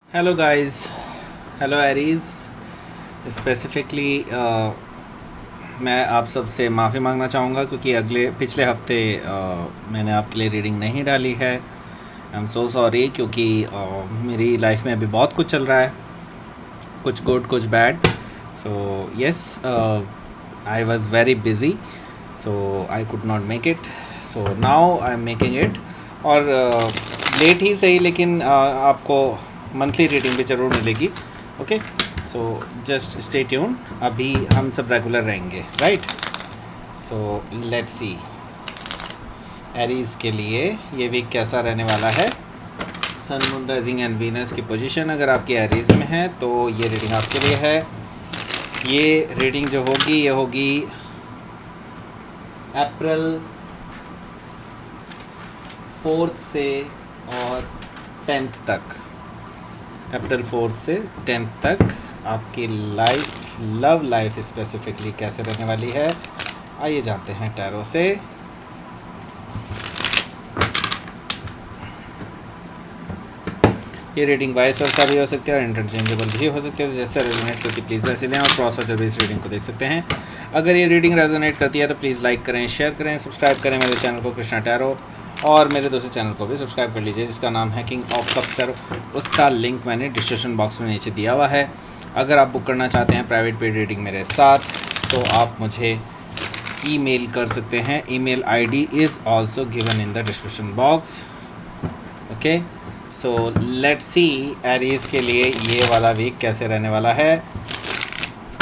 Hello guys. Hello Aries. Specifically मैं आप सबसे माफ़ी मांगना चाहूँगा क्योंकि अगले पिछले हफ्ते मैंने आपके लिए रीडिंग नहीं डाली है। आई एम सो सॉरी क्योंकि मेरी लाइफ में अभी बहुत कुछ चल रहा है, कुछ गुड कुछ bad. So yes, I was very busy, so I could not make it. So now I am making it. और लेट ही सही, लेकिन आपको मंथली रीडिंग भी ज़रूर मिलेगी। Okay, so just stay tune. अभी हम सब रेगुलर रहेंगे, right? So let's see Aries के लिए ये वीक कैसा रहने वाला है। Sun moon rising and Venus की पोजीशन अगर आपकी एरीज में है तो ये रीडिंग आपके लिए है। ये रीडिंग जो होगी ये होगी अप्रैल 4 से और 10 तक। अप्रैल 4 से 10 तक आपकी लाइफ, लव लाइफ स्पेसिफिकली कैसे रहने वाली है, आइए जानते हैं टैरो से। ये रीडिंग वाइस वर्सा भी हो सकती है और इंटरचेंजेबल भी हो सकती है, तो जैसे रेजोनेट करती है प्लीज़ वैसे लें, और क्रॉस और इस रीडिंग को देख सकते हैं। अगर ये रीडिंग रेजोनेट करती है तो प्लीज़ लाइक करें, शेयर करें, सब्सक्राइब करें मेरे चैनल को कृष्णा टैरो, और मेरे दूसरे चैनल को भी सब्सक्राइब कर लीजिए जिसका नाम है किंग ऑफ कप्स टैरो। उसका लिंक मैंने डिस्क्रिप्शन बॉक्स में नीचे दिया हुआ है। अगर आप बुक करना चाहते हैं प्राइवेट पेड रीडिंग मेरे साथ तो आप मुझे ईमेल कर सकते हैं। Email ID is also given in the description box. Okay, so let's see Aries के लिए ये वाला वीक कैसे रहने वाला है,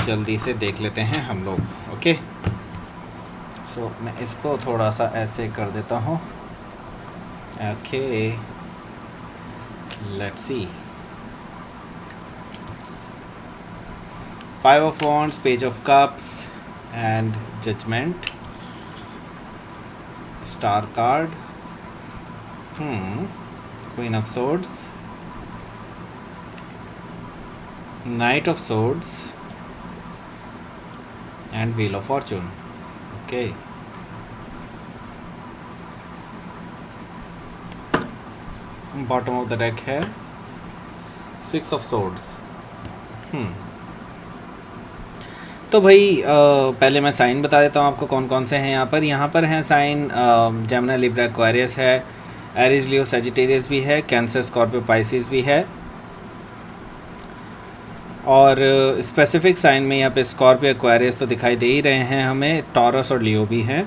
जल्दी से देख लेते हैं हम लोग। ओके, सो मैं इसको थोड़ा सा ऐसे कर देता हूँ। Okay, let's see. 5 of Wands, Page of Cups and Judgment, Star card, Queen of Swords, Knight of Swords and Wheel of Fortune. Okay, bottom of the deck है 6 of Swords. तो भाई पहले मैं साइन बता देता हूँ आपको कौन कौन से हैं यहाँ पर हैं साइन। जेमिनी, लिब्रा, एक्वेरियस है, एरीज, लियो, सजिटेरियस भी है, कैंसर, स्कॉर्पियो, पाइसिस भी है, और स्पेसिफिक साइन में यहाँ पे स्कॉर्पियो, एक्वेरियस तो दिखाई दे ही रहे हैं हमें, टॉरस और लियो भी हैं,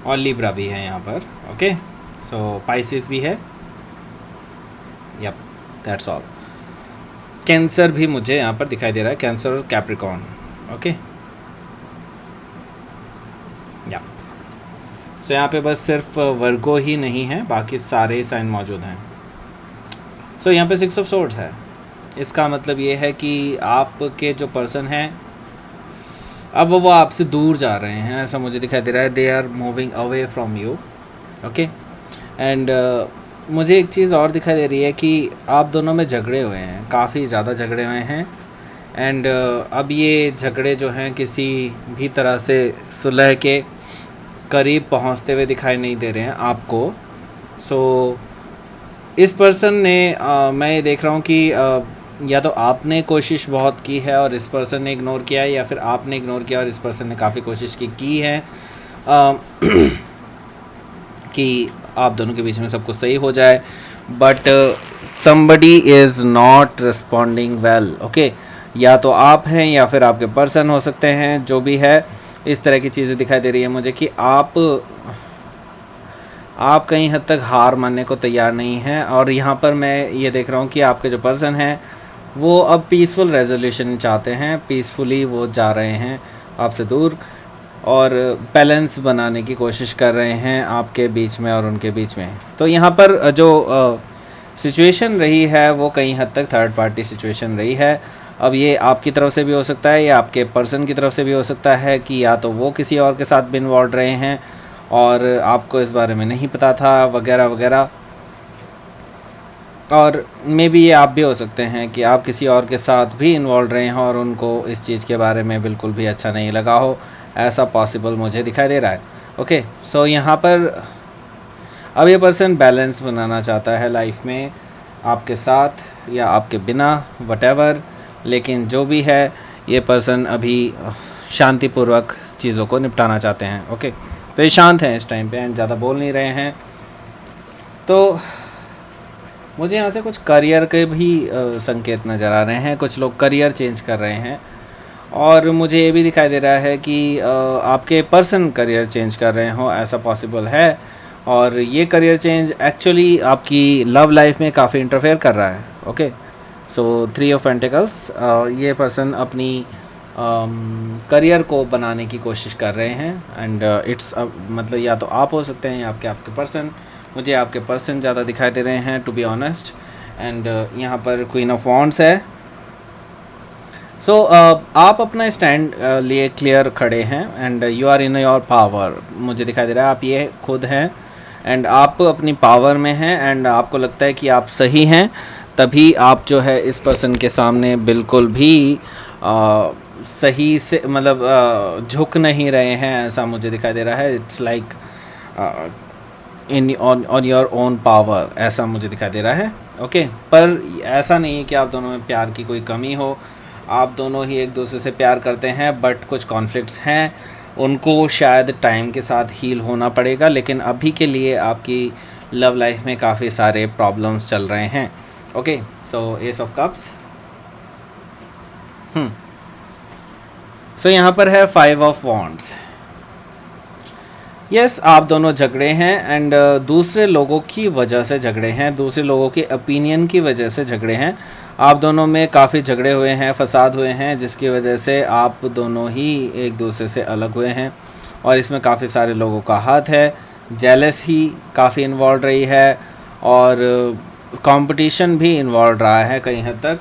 और लिब्रा भी है यहाँ पर। ओके, सो पाइसिस भी है। Yup, that's all. कैंसर भी मुझे यहाँ पर दिखाई दे रहा है, कैंसर और कैप्रिकॉर्न। ओके, या सो यहाँ पे बस सिर्फ वर्गो ही नहीं है, बाकी सारे साइन मौजूद हैं। सो यहाँ पे 6 ऑफ सोर्ड्स है। इसका मतलब ये है कि आपके जो पर्सन हैं अब वो आपसे दूर जा रहे हैं, ऐसा मुझे दिखाई दे रहा है। They are moving away from you. Okay, and मुझे एक चीज़ और दिखाई दे रही है कि आप दोनों में झगड़े हुए हैं, काफ़ी ज़्यादा झगड़े हुए हैं, एंड अब ये झगड़े जो हैं किसी भी तरह से सुलह के करीब पहुंचते हुए दिखाई नहीं दे रहे हैं आपको। सो इस पर्सन ने मैं ये देख रहा हूँ कि या तो आपने कोशिश बहुत की है और इस पर्सन ने इग्नोर किया है, या फिर आपने इग्नोर किया और इस पर्सन ने काफ़ी कोशिश की है कि आप दोनों के बीच में सब कुछ सही हो जाए, but somebody is not responding well. Okay, या तो आप हैं या फिर आपके पर्सन हो सकते हैं, जो भी है इस तरह की चीज़ें दिखाई दे रही है मुझे कि आप कहीं हद तक हार मानने को तैयार नहीं हैं। और यहाँ पर मैं ये देख रहा हूँ कि आपके जो पर्सन हैं वो अब पीसफुल रेजोल्यूशन चाहते हैं, पीसफुली वो जा रहे हैं आपसे दूर, और बैलेंस बनाने की कोशिश कर रहे हैं आपके बीच में और उनके बीच में। तो यहाँ पर जो सिचुएशन रही है वो कहीं हद तक थर्ड पार्टी सिचुएशन रही है। अब ये आपकी तरफ से भी हो सकता है या आपके पर्सन की तरफ से भी हो सकता है कि या तो वो किसी और के साथ भी इन्वॉल्व रहे हैं और आपको इस बारे में नहीं पता था, वगैरह वगैरह। और मे बी ये आप भी हो सकते हैं कि आप किसी और के साथ भी इन्वॉल्व रहे हों और उनको इस चीज़ के बारे में बिल्कुल भी अच्छा नहीं लगा हो, ऐसा पॉसिबल मुझे दिखाई दे रहा है। ओके, सो यहाँ पर अब ये पर्सन बैलेंस बनाना चाहता है लाइफ में आपके साथ, या आपके बिना, वटेवर, लेकिन जो भी है ये पर्सन अभी शांतिपूर्वक चीज़ों को निपटाना चाहते हैं। ओके, तो ये शांत हैं इस टाइम पे एंड ज़्यादा बोल नहीं रहे हैं। तो मुझे यहाँ से कुछ करियर के भी संकेत नज़र आ रहे हैं, कुछ लोग करियर चेंज कर रहे हैं और मुझे ये भी दिखाई दे रहा है कि आपके पर्सन करियर चेंज कर रहे हो, ऐसा पॉसिबल है। और ये करियर चेंज एक्चुअली आपकी लव लाइफ में काफ़ी इंटरफेयर कर रहा है। ओके, सो 3 ऑफ पेंटिकल्स, ये पर्सन अपनी करियर को बनाने की कोशिश कर रहे हैं एंड इट्स मतलब या तो आप हो सकते हैं या आपके पर्सन। मुझे आपके पर्सन ज़्यादा दिखाई दे रहे हैं टू बी ऑनेस्ट। एंड यहाँ पर क्वीन ऑफ वॉन्ड्स है। सो आप अपना स्टैंड लिए क्लियर खड़े हैं and you are in your power. मुझे दिखाई दे रहा है आप ये खुद हैं एंड आप अपनी पावर में हैं एंड आपको लगता है कि आप सही हैं, तभी आप जो है इस पर्सन के सामने बिल्कुल भी सही से मतलब झुक नहीं रहे हैं, ऐसा मुझे दिखाई दे रहा है। It's like in on your own power, ऐसा मुझे दिखाई दे रहा है। ओके, पर ऐसा नहीं है कि आप दोनों में प्यार की कोई कमी हो, आप दोनों ही एक दूसरे से प्यार करते हैं, बट कुछ कॉन्फ्लिक्ट्स हैं, उनको शायद टाइम के साथ हील होना पड़ेगा। लेकिन अभी के लिए आपकी लव लाइफ में काफ़ी सारे प्रॉब्लम्स चल रहे हैं। Okay, so ace of cups. So यहाँ पर है 5 ऑफ वॉन्ड्स। यस, आप दोनों झगड़े हैं एंड दूसरे लोगों की वजह से झगड़े हैं, दूसरे लोगों के ओपिनियन की वजह से झगड़े हैं। आप दोनों में काफ़ी झगड़े हुए हैं, फसाद हुए हैं, जिसकी वजह से आप दोनों ही एक दूसरे से अलग हुए हैं और इसमें काफ़ी सारे लोगों का हाथ है। जेलस ही काफ़ी इन्वॉल्व रही है और कंपटीशन भी इन्वॉल्व रहा है कई हद तक।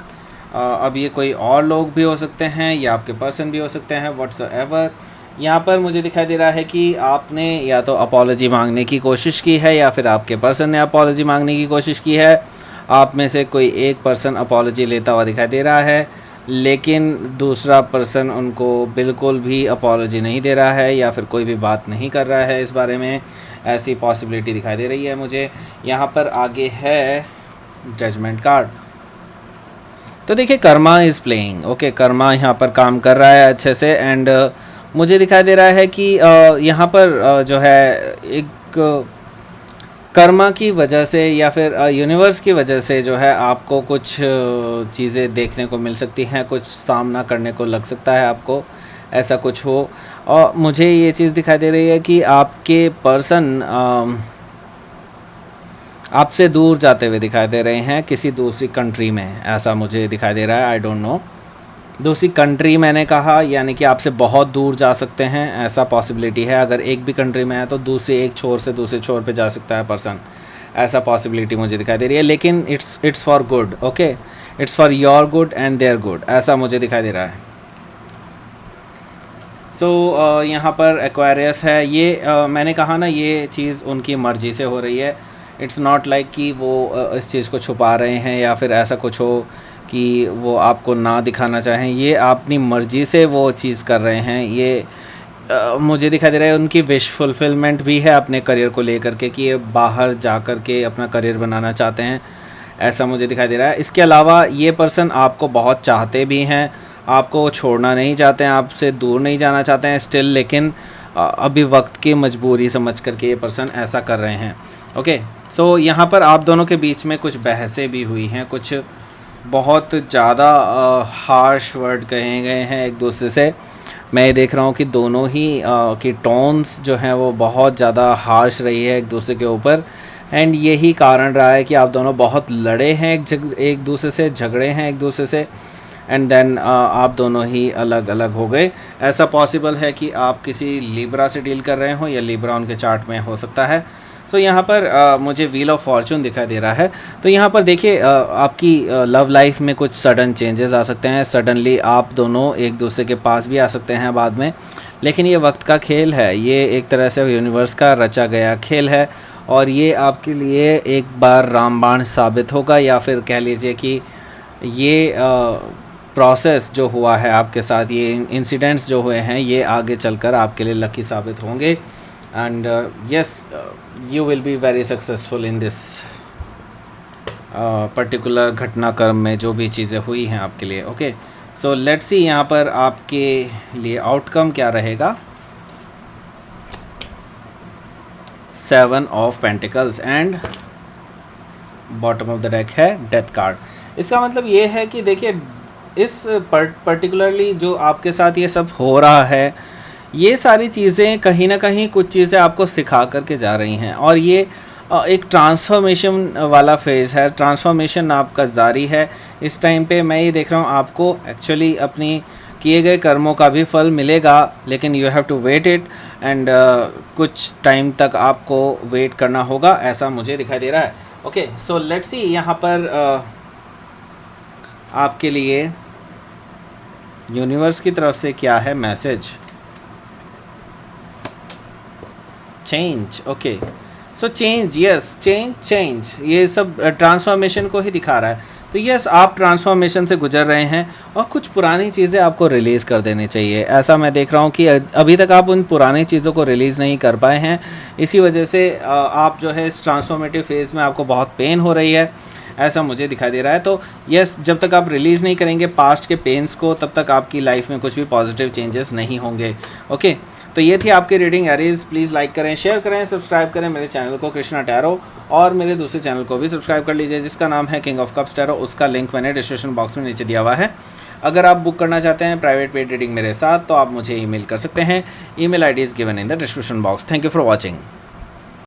अब ये कोई और लोग भी हो सकते हैं या आपके पर्सन भी हो सकते हैं, व्हाट्सएवर। यहाँ पर मुझे दिखाई दे रहा है कि आपने या तो अपॉलॉजी मांगने की कोशिश की है या फिर आपके पर्सन ने अपॉलॉजी मांगने की कोशिश की है। आप में से कोई एक पर्सन अपॉलॉजी लेता हुआ दिखाई दे रहा है, लेकिन दूसरा पर्सन उनको बिल्कुल भी अपॉलॉजी नहीं दे रहा है या फिर कोई भी बात नहीं कर रहा है इस बारे में। ऐसी पॉसिबिलिटी दिखाई दे रही है मुझे। यहाँ पर आगे है जजमेंट कार्ड। तो देखिए, karma is playing. Okay, karma यहाँ पर काम कर रहा है अच्छे से एंड मुझे दिखाई दे रहा है कि यहाँ पर जो है एक कर्मा की वजह से या फिर यूनिवर्स की वजह से जो है आपको कुछ चीज़ें देखने को मिल सकती हैं, कुछ सामना करने को लग सकता है आपको, ऐसा कुछ हो। और मुझे ये चीज़ दिखाई दे रही है कि आपके पर्सन आपसे दूर जाते हुए दिखाई दे रहे हैं किसी दूसरी कंट्री में, ऐसा मुझे दिखाई दे रहा है। आई डोंट नो, दूसरी कंट्री मैंने कहा यानी कि आपसे बहुत दूर जा सकते हैं, ऐसा पॉसिबिलिटी है। अगर एक भी कंट्री में है तो दूसरे एक छोर से दूसरे छोर पे जा सकता है पर्सन, ऐसा पॉसिबिलिटी मुझे दिखाई दे रही है। लेकिन it's for good. Okay, it's for your good and their good, ऐसा मुझे दिखाई दे रहा है। सो यहाँ पर एक्वेरियस है। ये मैंने कहा ना, ये चीज़ उनकी मर्ज़ी से हो रही है। इट्स नॉट लाइक कि वो इस चीज़ को छुपा रहे हैं या फिर ऐसा कुछ हो कि वो आपको ना दिखाना चाहें। ये अपनी मर्ज़ी से वो चीज़ कर रहे हैं। ये मुझे दिखाई दे रहा है उनकी विश फुलफिलमेंट भी है अपने करियर को लेकर के, कि ये बाहर जा कर के अपना करियर बनाना चाहते हैं, ऐसा मुझे दिखाई दे रहा है। इसके अलावा ये पर्सन आपको बहुत चाहते भी हैं, आपको छोड़ना नहीं चाहते हैं, आपसे दूर नहीं जाना चाहते हैं स्टिल, लेकिन अभी वक्त की मजबूरी समझ करके ये पर्सन ऐसा कर रहे हैं। ओके, सो यहाँ पर आप दोनों के बीच में कुछ बहसें भी हुई हैं, कुछ बहुत ज़्यादा हार्श वर्ड कहे गए हैं एक दूसरे से। मैं देख रहा हूँ कि दोनों ही की टोन्स जो हैं वो बहुत ज़्यादा हार्श रही है एक दूसरे के ऊपर एंड यही कारण रहा है कि आप दोनों बहुत लड़े हैं एक दूसरे से, झगड़े हैं एक दूसरे से एंड देन आप दोनों ही अलग अलग हो गए। ऐसा पॉसिबल है कि आप किसी लिब्रा से डील कर रहे हो या लिब्रा उनके चार्ट में हो सकता है। सो यहाँ पर मुझे व्हील ऑफ फॉर्चून दिखाई दे रहा है। तो यहाँ पर देखिए, आपकी लव लाइफ में कुछ सडन चेंजेस आ सकते हैं। सडनली आप दोनों एक दूसरे के पास भी आ सकते हैं बाद में, लेकिन ये वक्त का खेल है, ये एक तरह से यूनिवर्स का रचा गया खेल है और ये आपके लिए एक बार रामबाण साबित होगा, या फिर कह लीजिए कि ये प्रोसेस जो हुआ है आपके साथ, ये इंसिडेंट्स जो हुए हैं, ये आगे चलकर आपके लिए लकी साबित होंगे and yes, you will be very successful in this particular घटनाक्रम में जो भी चीज़ें हुई हैं आपके लिए। ओके, सो लेट्स सी यहाँ पर आपके लिए आउटकम क्या रहेगा। 7 of pentacles and bottom of the deck है डेथ कार्ड। इसका मतलब ये है कि देखिए इस पर्टिकुलरली जो आपके साथ ये सब हो रहा है, ये सारी चीज़ें कहीं ना कहीं कुछ चीज़ें आपको सिखा करके जा रही हैं, और ये एक ट्रांसफॉर्मेशन वाला फेज़ है। ट्रांसफॉर्मेशन आपका जारी है इस टाइम पे। मैं ये देख रहा हूँ आपको एक्चुअली अपनी किए गए कर्मों का भी फल मिलेगा, लेकिन you have to wait it and कुछ टाइम तक आपको वेट करना होगा, ऐसा मुझे दिखाई दे रहा है। ओके, सो लेट्स सी यहाँ पर आपके लिए यूनिवर्स की तरफ से क्या है message. Change, okay, so change, yes, change ये सब ट्रांसफॉर्मेशन को ही दिखा रहा है। तो यस, आप ट्रांसफॉर्मेशन से गुजर रहे हैं और कुछ पुरानी चीज़ें आपको रिलीज़ कर देनी चाहिए। ऐसा मैं देख रहा हूँ कि अभी तक आप उन पुरानी चीज़ों को रिलीज़ नहीं कर पाए हैं, इसी वजह से आप जो है इस ट्रांसफॉर्मेटिव फेज़ में आपको बहुत पेन हो रही है, ऐसा मुझे दिखाई दे रहा है। तो यस, जब तक आप रिलीज़ नहीं करेंगे पास्ट के पेन्स को, तब तक आपकी लाइफ में कुछ भी पॉजिटिव चेंजेस नहीं होंगे। ओके, तो ये थी आपकी रीडिंग एरीज़। प्लीज़ लाइक करें, शेयर करें, सब्सक्राइब करें मेरे चैनल को कृष्णा टैरो, और मेरे दूसरे चैनल को भी सब्सक्राइब कर लीजिए जिसका नाम है किंग ऑफ कप्स टैरो। उसका लिंक मैंने डिस्क्रिप्शन बॉक्स में नीचे दिया हुआ है। अगर आप बुक करना चाहते हैं प्राइवेट पेड रीडिंग मेरे साथ, तो आप मुझे ईमेल कर सकते हैं। Email ID is given in the description box. Thank you for watching.